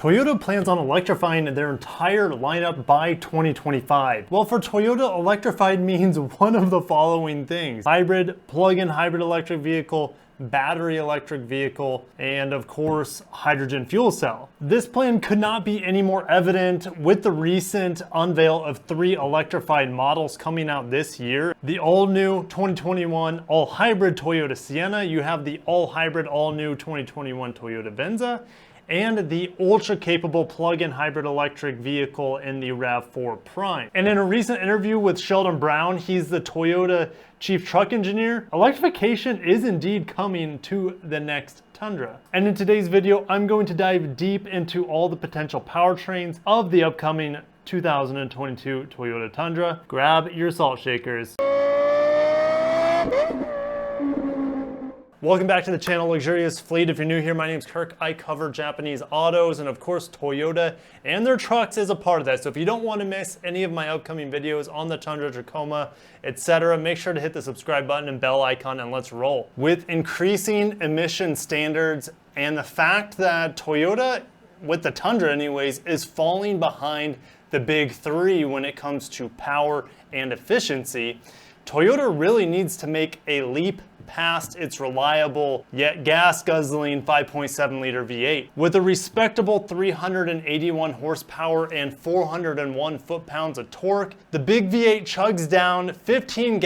Toyota plans on electrifying their entire lineup by 2025. Well, for Toyota, electrified means one of the following things: hybrid, plug-in hybrid electric vehicle, battery electric vehicle, and of course, hydrogen fuel cell. This plan could not be any more evident with the recent unveil of 3 electrified models coming out this year. The all-new 2021 all-hybrid Toyota Sienna, you have the all-hybrid, all-new 2021 Toyota Venza, and the ultra-capable plug-in hybrid electric vehicle in the RAV4 Prime. And in a recent interview with Sheldon Brown, he's the Toyota chief truck engineer, electrification is indeed coming to the next Tundra. And in today's video, I'm going to dive deep into all the potential powertrains of the upcoming 2022 Toyota Tundra. Grab your salt shakers. Welcome back to the channel, Luxurious Fleet. If you're new here, my name's Kirk. I cover Japanese autos, and of course Toyota and their trucks is a part of that. So if you don't want to miss any of my upcoming videos on the Tundra, Tacoma, etc., make sure to hit the subscribe button and bell icon, and let's roll. With increasing emission standards and the fact that Toyota, with the Tundra anyways, is falling behind the big 3 when it comes to power and efficiency, Toyota really needs to make a leap past its reliable yet gas-guzzling 5.7 liter V8. With a respectable 381 horsepower and 401 foot-pounds of torque, the big V8 chugs down 15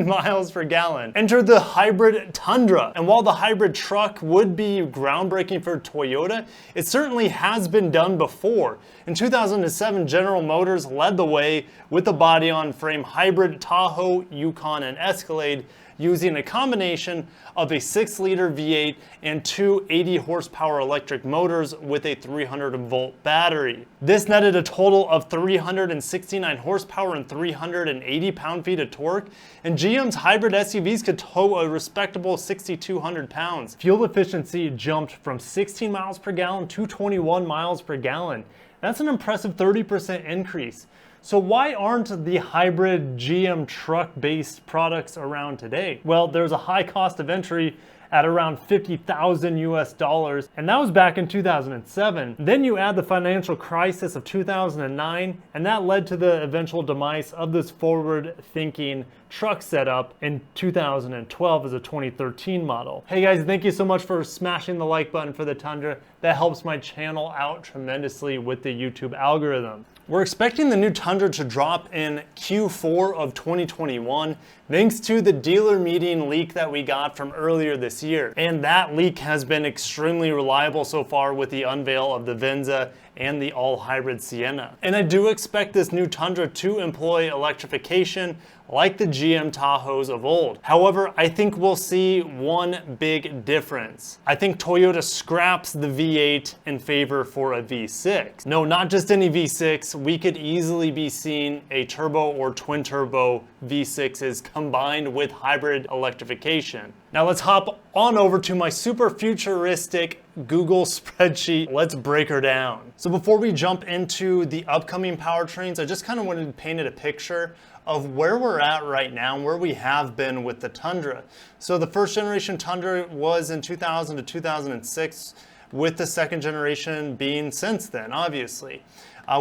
miles per gallon. Enter the hybrid Tundra. And while the hybrid truck would be groundbreaking for Toyota, it certainly has been done before. In 2007, General Motors led the way with the body-on-frame hybrid Tahoe, Yukon, and Escalade, using a combination of a 6-liter V8 and 2 80-horsepower electric motors with a 300-volt battery. This netted a total of 369 horsepower and 380 pound-feet of torque, and GM's hybrid SUVs could tow a respectable 6,200 pounds. Fuel efficiency jumped from 16 miles per gallon to 21 miles per gallon. That's an impressive 30% increase. So why aren't the hybrid GM truck-based products around today? Well, there's a high cost of entry at around $50,000 US, and that was back in 2007. Then you add the financial crisis of 2009, and that led to the eventual demise of this forward-thinking truck setup in 2012 as a 2013 model. Hey guys, thank you so much for smashing the like button for the Tundra. That helps my channel out tremendously with the YouTube algorithm. We're expecting the new Tundra to drop in Q4 of 2021, thanks to the dealer meeting leak that we got from earlier this year. And that leak has been extremely reliable so far with the unveil of the Venza and the all-hybrid Sienna. And I do expect this new Tundra to employ electrification like the GM Tahoes of old. However, I think we'll see one big difference. I think Toyota scraps the V8 in favor for a V6. No, not just any V6. We could easily be seeing a turbo or twin turbo V6s combined with hybrid electrification. Now let's hop on over to my super futuristic Google spreadsheet. Let's break her down. So before we jump into the upcoming powertrains, I just kind of wanted to paint a picture of where we're at right now and where we have been with the Tundra. So the first generation Tundra was in 2000 to 2006, with the second generation being since then, obviously.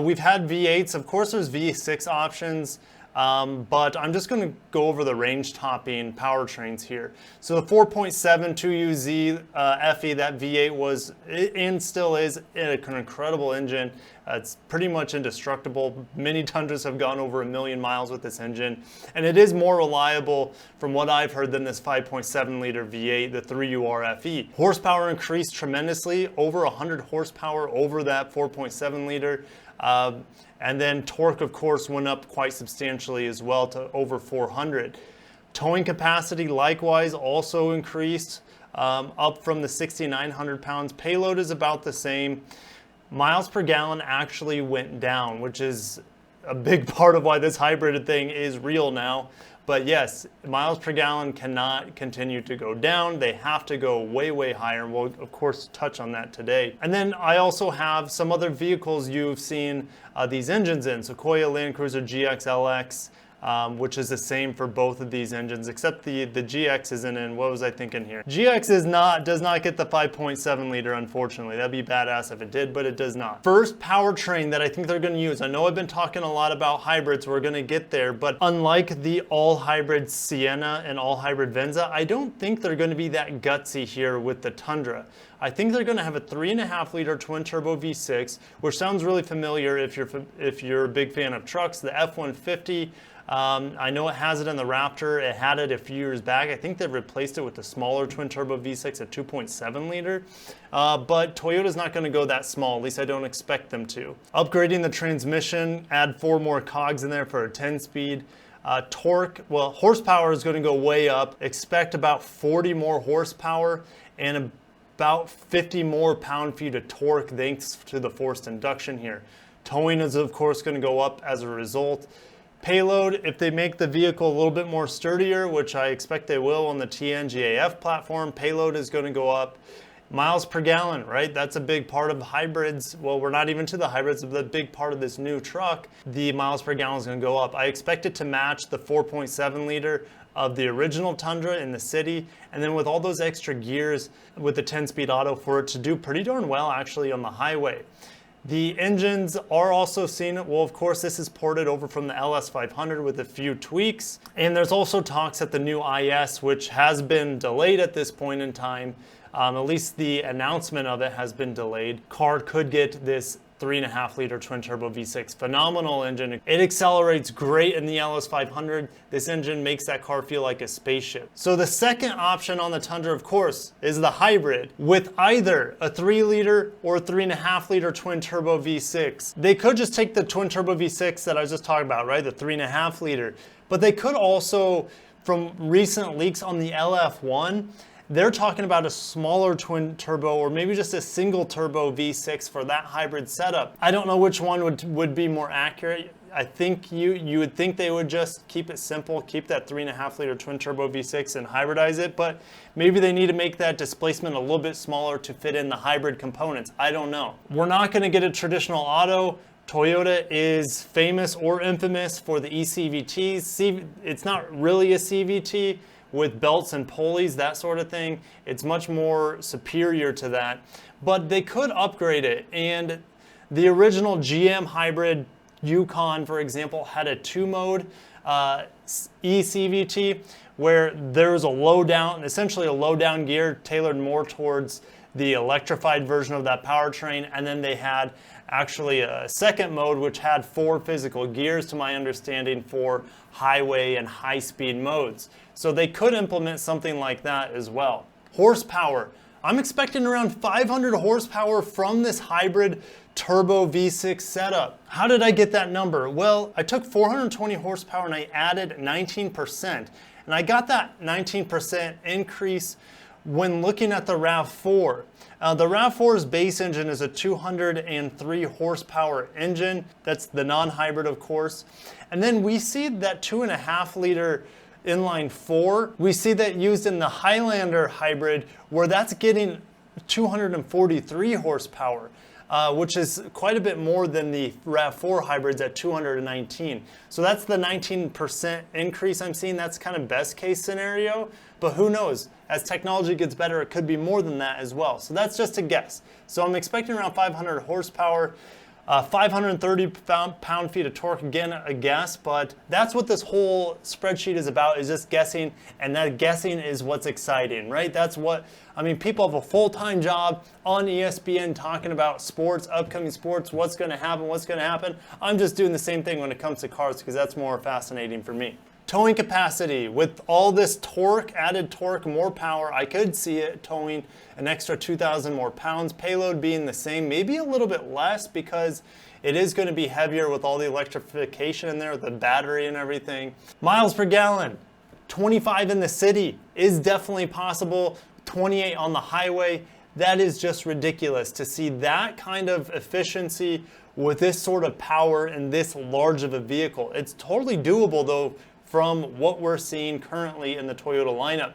We've had V8s, of course there's V6 options, but I'm just going to go over the range topping powertrains here. So the 4.7 2UZ FE, that V8 was and still is an incredible engine. It's pretty much indestructible. Many Tundras have gone over 1 million miles with this engine, and it is more reliable from what I've heard than this 5.7 liter V8, the 3UR FE. Horsepower increased tremendously, over 100 horsepower over that 4.7 liter. And then torque, of course, went up quite substantially as well to over 400. Towing capacity likewise also increased, up from the 6,900 pounds. Payload is about the same. Miles per gallon actually went down, which is a big part of why this hybrid thing is real now. But yes, miles per gallon cannot continue to go down. They have to go way, way higher. And we'll, of course, touch on that today. And then I also have some other vehicles you've seen these engines in. Sequoia Land Cruiser GXLX, which is the same for both of these engines, except the GX isn't in. What was I thinking here? GX does not get the 5.7 liter, unfortunately. That'd be badass if it did, but it does not. First powertrain that I think they're gonna use, I know I've been talking a lot about hybrids, we're gonna get there, but unlike the all-hybrid Sienna and all-hybrid Venza, I don't think they're gonna be that gutsy here with the Tundra. I think they're gonna have a 3.5 liter twin turbo V6, which sounds really familiar if you're a big fan of trucks. The F-150, I know it has it in the Raptor. It had it a few years back. I think they've replaced it with the smaller twin turbo V6 at 2.7 liter. But Toyota's not going to go that small. At least I don't expect them to. Upgrading the transmission, add 4 more cogs in there for a 10-speed. Torque, well, horsepower is going to go way up. Expect about 40 more horsepower and about 50 more pound-feet of torque thanks to the forced induction here. Towing is, of course, going to go up as a result. Payload, if they make the vehicle a little bit more sturdier, which I expect they will on the TNGAF platform, payload is going to go up. Miles per gallon, right? That's a big part of hybrids. Well, we're not even to the hybrids, but a big part of this new truck. The miles per gallon is going to go up. I expect it to match the 4.7 liter of the original Tundra in the city, and then with all those extra gears with the 10-speed auto for it to do pretty darn well actually on the highway. The engines are also seen, well, of course, this is ported over from the LS500 with a few tweaks. And there's also talks that the new IS, which has been delayed at this point in time, at least the announcement of it has been delayed. Car could get this 3.5 liter twin turbo V6. Phenomenal engine. It accelerates great in the LS500. This engine makes that car feel like a spaceship. So the second option on the Tundra, of course, is the hybrid with either a 3 liter or 3.5 liter twin turbo V6. They could just take the twin turbo V6 that I was just talking about, right? The 3.5 liter. But they could also, from recent leaks on the LF1, they're talking about a smaller twin turbo or maybe just a single turbo V6 for that hybrid setup. I don't know which one would be more accurate. I think you would think they would just keep it simple, keep that 3.5 liter twin turbo V6 and hybridize it, but maybe they need to make that displacement a little bit smaller to fit in the hybrid components. I don't know. We're not going to get a traditional auto. Toyota is famous or infamous for the E-Cvts. It's not really a CVT with belts and pulleys, that sort of thing. It's much more superior to that, but they could upgrade it. And the original GM hybrid Yukon, for example, had a 2-mode E-Cvt where there was a low down, essentially a low down gear tailored more towards the electrified version of that powertrain, and then they had actually a second mode which had 4 physical gears, to my understanding, for highway and high-speed modes. So they could implement something like that as well. Horsepower. I'm expecting around 500 horsepower from this hybrid turbo V6 setup. How did I get that number? Well, I took 420 horsepower and I added 19%. And I got that 19% increase when looking at the RAV4. The RAV4's base engine is a 203 horsepower engine. That's the non-hybrid, of course. And then we see that 2.5 liter inline 4. We see that used in the Highlander hybrid, where that's getting 243 horsepower. Which is quite a bit more than the RAV4 hybrids at 219. So that's the 19% increase I'm seeing. That's kind of best case scenario, but who knows? As technology gets better, it could be more than that as well. So that's just a guess. So I'm expecting around 500 horsepower, 530 pound-feet of torque, again, a guess, but that's what this whole spreadsheet is about, is just guessing, and that guessing is what's exciting, right? That's what, I mean, people have a full-time job on ESPN talking about sports, upcoming sports, what's gonna happen. I'm just doing the same thing when it comes to cars because that's more fascinating for me. Towing capacity, with all this torque, added torque, more power, I could see it towing an extra 2,000 more pounds. Payload being the same, maybe a little bit less because it is going to be heavier with all the electrification in there, the battery and everything. Miles per gallon, 25 in the city is definitely possible, 28 on the highway. That is just ridiculous to see that kind of efficiency with this sort of power and this large of a vehicle. It's totally doable though, from what we're seeing currently in the Toyota lineup.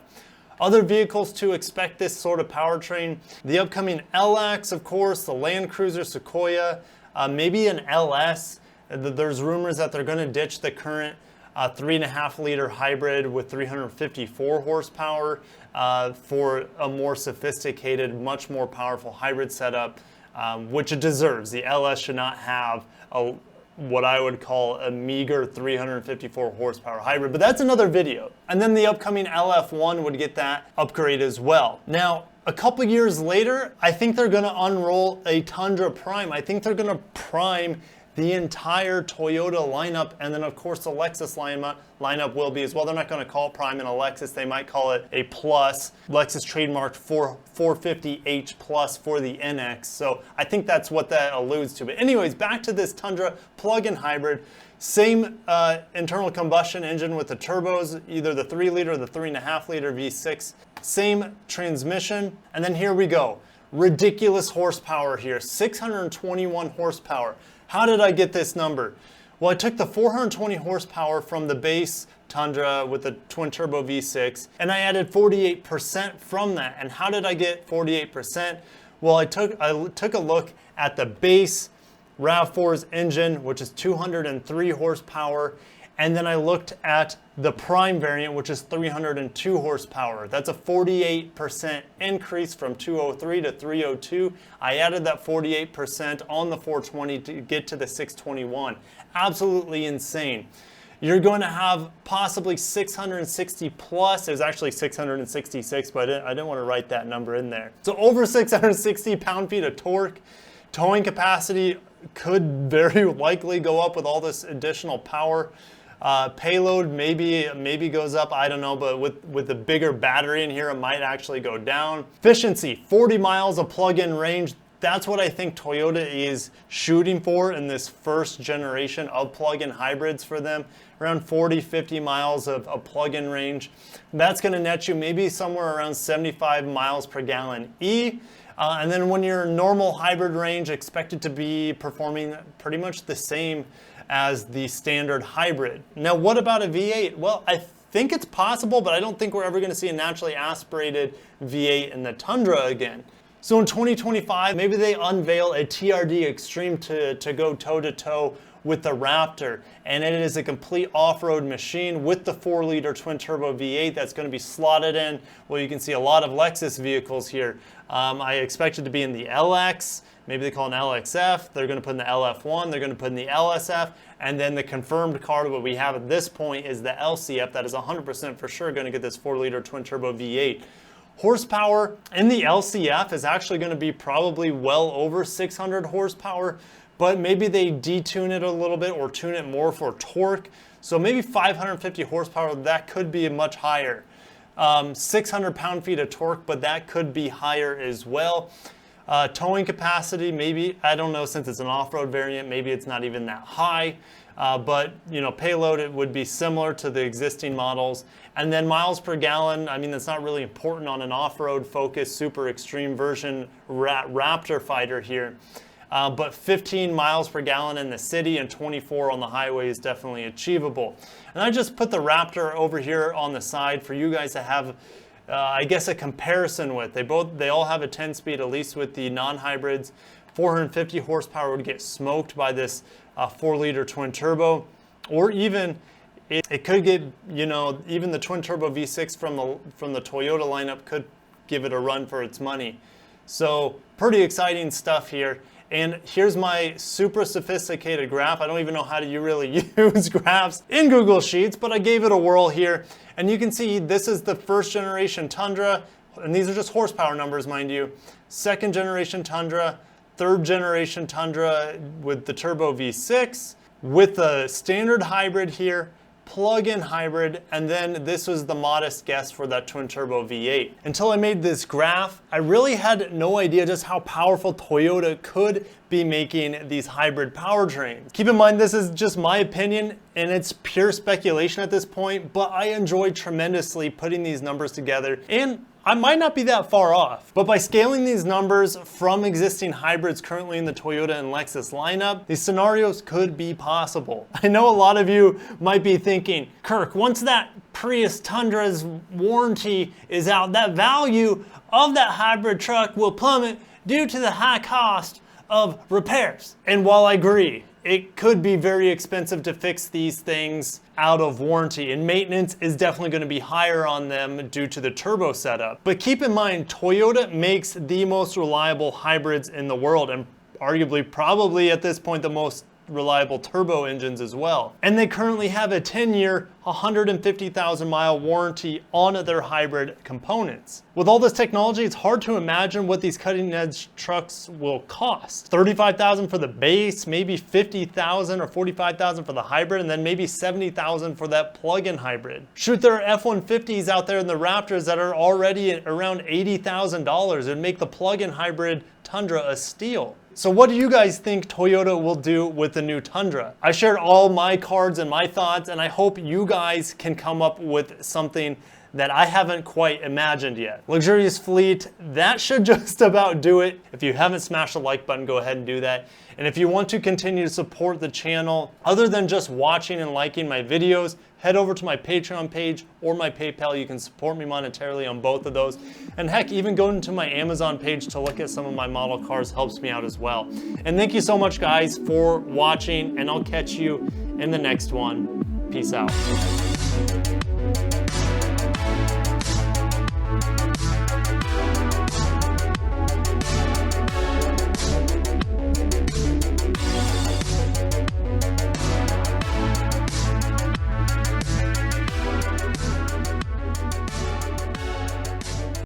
Other vehicles to expect this sort of powertrain, the upcoming LX, of course, the Land Cruiser Sequoia, maybe an LS. There's rumors that they're going to ditch the current 3.5 liter hybrid with 354 horsepower for a more sophisticated, much more powerful hybrid setup, which it deserves. The LS should not have what I would call a meager 354 horsepower hybrid, but that's another video. And then the upcoming LF1 would get that upgrade as well. Now, a couple years later, I think they're gonna unroll a Tundra Prime. I think they're gonna prime the entire Toyota lineup, and then of course the Lexus lineup will be as well. They're not going to call it Prime in a Lexus, they might call it a Plus. Lexus trademarked 450H Plus for the NX, so I think that's what that alludes to. But anyways, back to this Tundra plug-in hybrid. Same internal combustion engine with the turbos, either the 3 liter or the 3.5 liter V6. Same transmission, and then here we go. Ridiculous horsepower here, 621 horsepower. How did I get this number? Well, I took the 420 horsepower from the base Tundra with the twin turbo V6 and I added 48% from that. And how did I get 48%? Well, I took a look at the base RAV4's engine, which is 203 horsepower, and then I looked at the Prime variant, which is 302 horsepower. That's a 48% increase from 203 to 302. I added that 48% on the 420 to get to the 621. Absolutely insane. You're going to have possibly 660 plus. It was actually 666, but I didn't want to write that number in there. So over 660 pound-feet of torque. Towing capacity could very likely go up with all this additional power. Payload maybe goes up, I don't know, but with the bigger battery in here, it might actually go down. Efficiency, 40 miles of plug-in range. That's what I think Toyota is shooting for in this first generation of plug-in hybrids for them. Around 40, 50 miles of plug-in range. That's gonna net you maybe somewhere around 75 miles per gallon E. And then when your normal hybrid range expected to be performing pretty much the same as the standard hybrid. Now, what about a V8? Well, I think it's possible, but I don't think we're ever going to see a naturally aspirated V8 in the Tundra again. So in 2025, maybe they unveil a TRD Extreme to go toe-to-toe with the Raptor, and it is a complete off-road machine with the 4-liter twin-turbo V8 that's going to be slotted in. Well, you can see a lot of Lexus vehicles here. I expect it to be in the LX, maybe they call it an LXF, they're going to put in the LF1, they're going to put in the LSF, and then the confirmed car that we have at this point is the LCF. That is 100% for sure going to get this 4-liter twin-turbo V8. Horsepower in the LCF is actually going to be probably well over 600 horsepower, but maybe they detune it a little bit or tune it more for torque. So maybe 550 horsepower, that could be much higher. 600 pound-feet of torque, but that could be higher as well. Towing capacity, maybe, I don't know, since it's an off-road variant, maybe it's not even that high. But you know, payload, it would be similar to the existing models. And then miles per gallon, I mean, that's not really important on an off-road focused super extreme version Raptor fighter here. But 15 miles per gallon in the city and 24 on the highway is definitely achievable. And I just put the Raptor over here on the side for you guys to have, I guess, a comparison with. They all have a 10-speed, at least with the non-hybrids. 450 horsepower would get smoked by this 4-liter twin turbo, or even it could get, you know, even the twin turbo V6 from the Toyota lineup could give it a run for its money. So pretty exciting stuff here. And here's my super sophisticated graph. I don't even know how you really use graphs in Google Sheets, but I gave it a whirl here. And you can see this is the first generation Tundra, and these are just horsepower numbers, mind you. Second generation Tundra, third generation Tundra with the turbo V6, with the standard hybrid here, plug-in hybrid, and then this was the modest guess for that twin turbo V8. Until I made this graph, I really had no idea just how powerful Toyota could be making these hybrid powertrains. Keep in mind, this is just my opinion and it's pure speculation at this point, but I enjoyed tremendously putting these numbers together, and I might not be that far off. But by scaling these numbers from existing hybrids currently in the Toyota and Lexus lineup, these scenarios could be possible. I know a lot of you might be thinking, Kirk, once that Prius Tundra's warranty is out, that value of that hybrid truck will plummet due to the high cost of repairs. And while I agree, it could be very expensive to fix these things out of warranty, and maintenance is definitely going to be higher on them due to the turbo setup. But keep in mind, Toyota makes the most reliable hybrids in the world, and arguably probably at this point the most reliable turbo engines as well. And they currently have a 10-year, 150,000 mile warranty on their hybrid components. With all this technology, it's hard to imagine what these cutting-edge trucks will cost. $35,000 for the base, maybe $50,000 or $45,000 for the hybrid, and then maybe $70,000 for that plug-in hybrid. Shoot, there are F-150s out there in the Raptors that are already at around $80,000 and make the plug-in hybrid Tundra a steal. So what do you guys think Toyota will do with the new Tundra? I shared all my cards and my thoughts, and I hope you guys can come up with something that I haven't quite imagined yet. Luxurious fleet, that should just about do it. If you haven't smashed the like button, go ahead and do that. And if you want to continue to support the channel, other than just watching and liking my videos, head over to my Patreon page or my PayPal. You can support me monetarily on both of those. And heck, even going to my Amazon page to look at some of my model cars helps me out as well. And thank you so much, guys, for watching, and I'll catch you in the next one. Peace out.